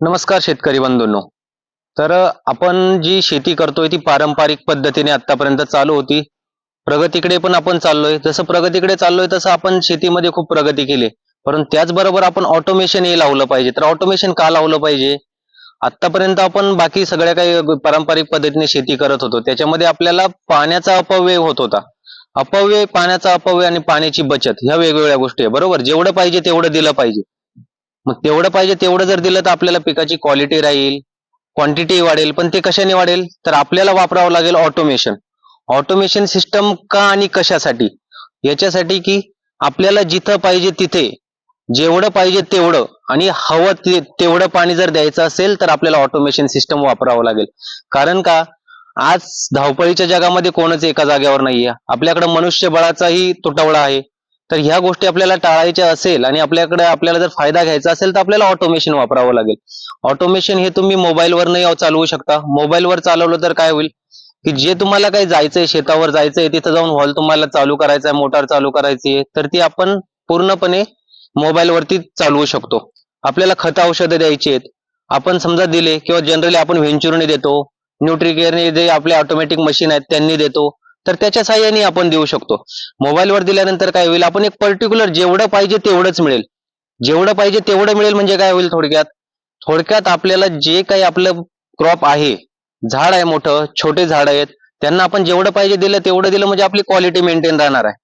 नमस्कार शेतकरी बंधूंनो. आपण जी शेती करतोय ती पारंपरिक पद्धतीने आतापर्यंत चालू होती. प्रगतीकडे पण आपण चाललोय. जसं प्रगतीकडे चाललोय तसं आपण शेतीमध्ये खूप प्रगती केली. परंतु त्याचबरोबर आपण ऑटोमेशन हे लावलं पाहिजे. तर ऑटोमेशन का लावलं पाहिजे? आतापर्यंत आपण बाकी सगळ्या काही पारंपरिक पद्धतीने शेती करत होतो. त्याच्यामध्ये आपल्याला पाण्याचा अपव्यय होत होता. पाण्याचा अपव्यय आणि पाण्याची बचत ह्या वेगवेगळ्या गोष्टी आहे. बरोबर? जेवढं पाहिजे तेवढं दिलं पाहिजे. मग तेवढं पाहिजे तेवढं जर दिलं तर आपल्याला पिकाची क्वालिटी राहील, क्वांटिटी वाढेल. पण ते कशाने वाढेल? तर आपल्याला वापरावं लागेल ऑटोमेशन. ऑटोमेशन सिस्टम का आणि कशासाठी? याच्यासाठी की आपल्याला जिथं पाहिजे तिथे जेवढं पाहिजे तेवढं आणि हवं तेवढं पाणी जर द्यायचं असेल तर आपल्याला ऑटोमेशन सिस्टम वापरावं लागेल. कारण का आज धावपळीच्या जगामध्ये कोणच एका जागेवर नाहीये. आपल्याकडे मनुष्यबळाचाही तुटवडा आहे. तर ह्या गोष्टी आपल्याला टाळायच्या असेल आणि आपल्याला जर फायदा घ्यायचा असेल तर आपल्याला ऑटोमेशन वापरावं लागेल. ऑटोमेशन हे तुम्ही मोबाईलवरही चालवू शकता. मोबाईलवर चालवलं तर काय होईल की जे तुम्हाला काही जायचंय, शेतावर जायचंय, तिथं जाऊन हॉल तुम्हाला चालू करायचा आहे, मोटार चालू करायची आहे, तर ती आपण पूर्णपणे मोबाईलवरती चालवू शकतो. आपल्याला खत औषधं द्यायची आहेत. आपण समजा दिले किंवा जनरली आपण व्हेंचुरने देतो, न्यूट्रिकेअरने जे आपले ऑटोमॅटिक मशीन आहेत त्यांनी देतो. तर त्याच्या साहाय्याने आपण देऊ शकतो. मोबाईलवर दिल्यानंतर काय होईल? आपण एक पर्टिक्युलर जेवढं पाहिजे तेवढंच मिळेल. जेवढं पाहिजे तेवढं मिळेल म्हणजे काय होईल थोडक्यात? थोडक्यात आपल्याला जे काही आपलं क्रॉप आहे, झाड आहे मोठं, छोटे झाड आहेत, त्यांना आपण जेवढं पाहिजे दिलं तेवढं दिलं म्हणजे आपली क्वालिटी मेंटेन राहणार आहे.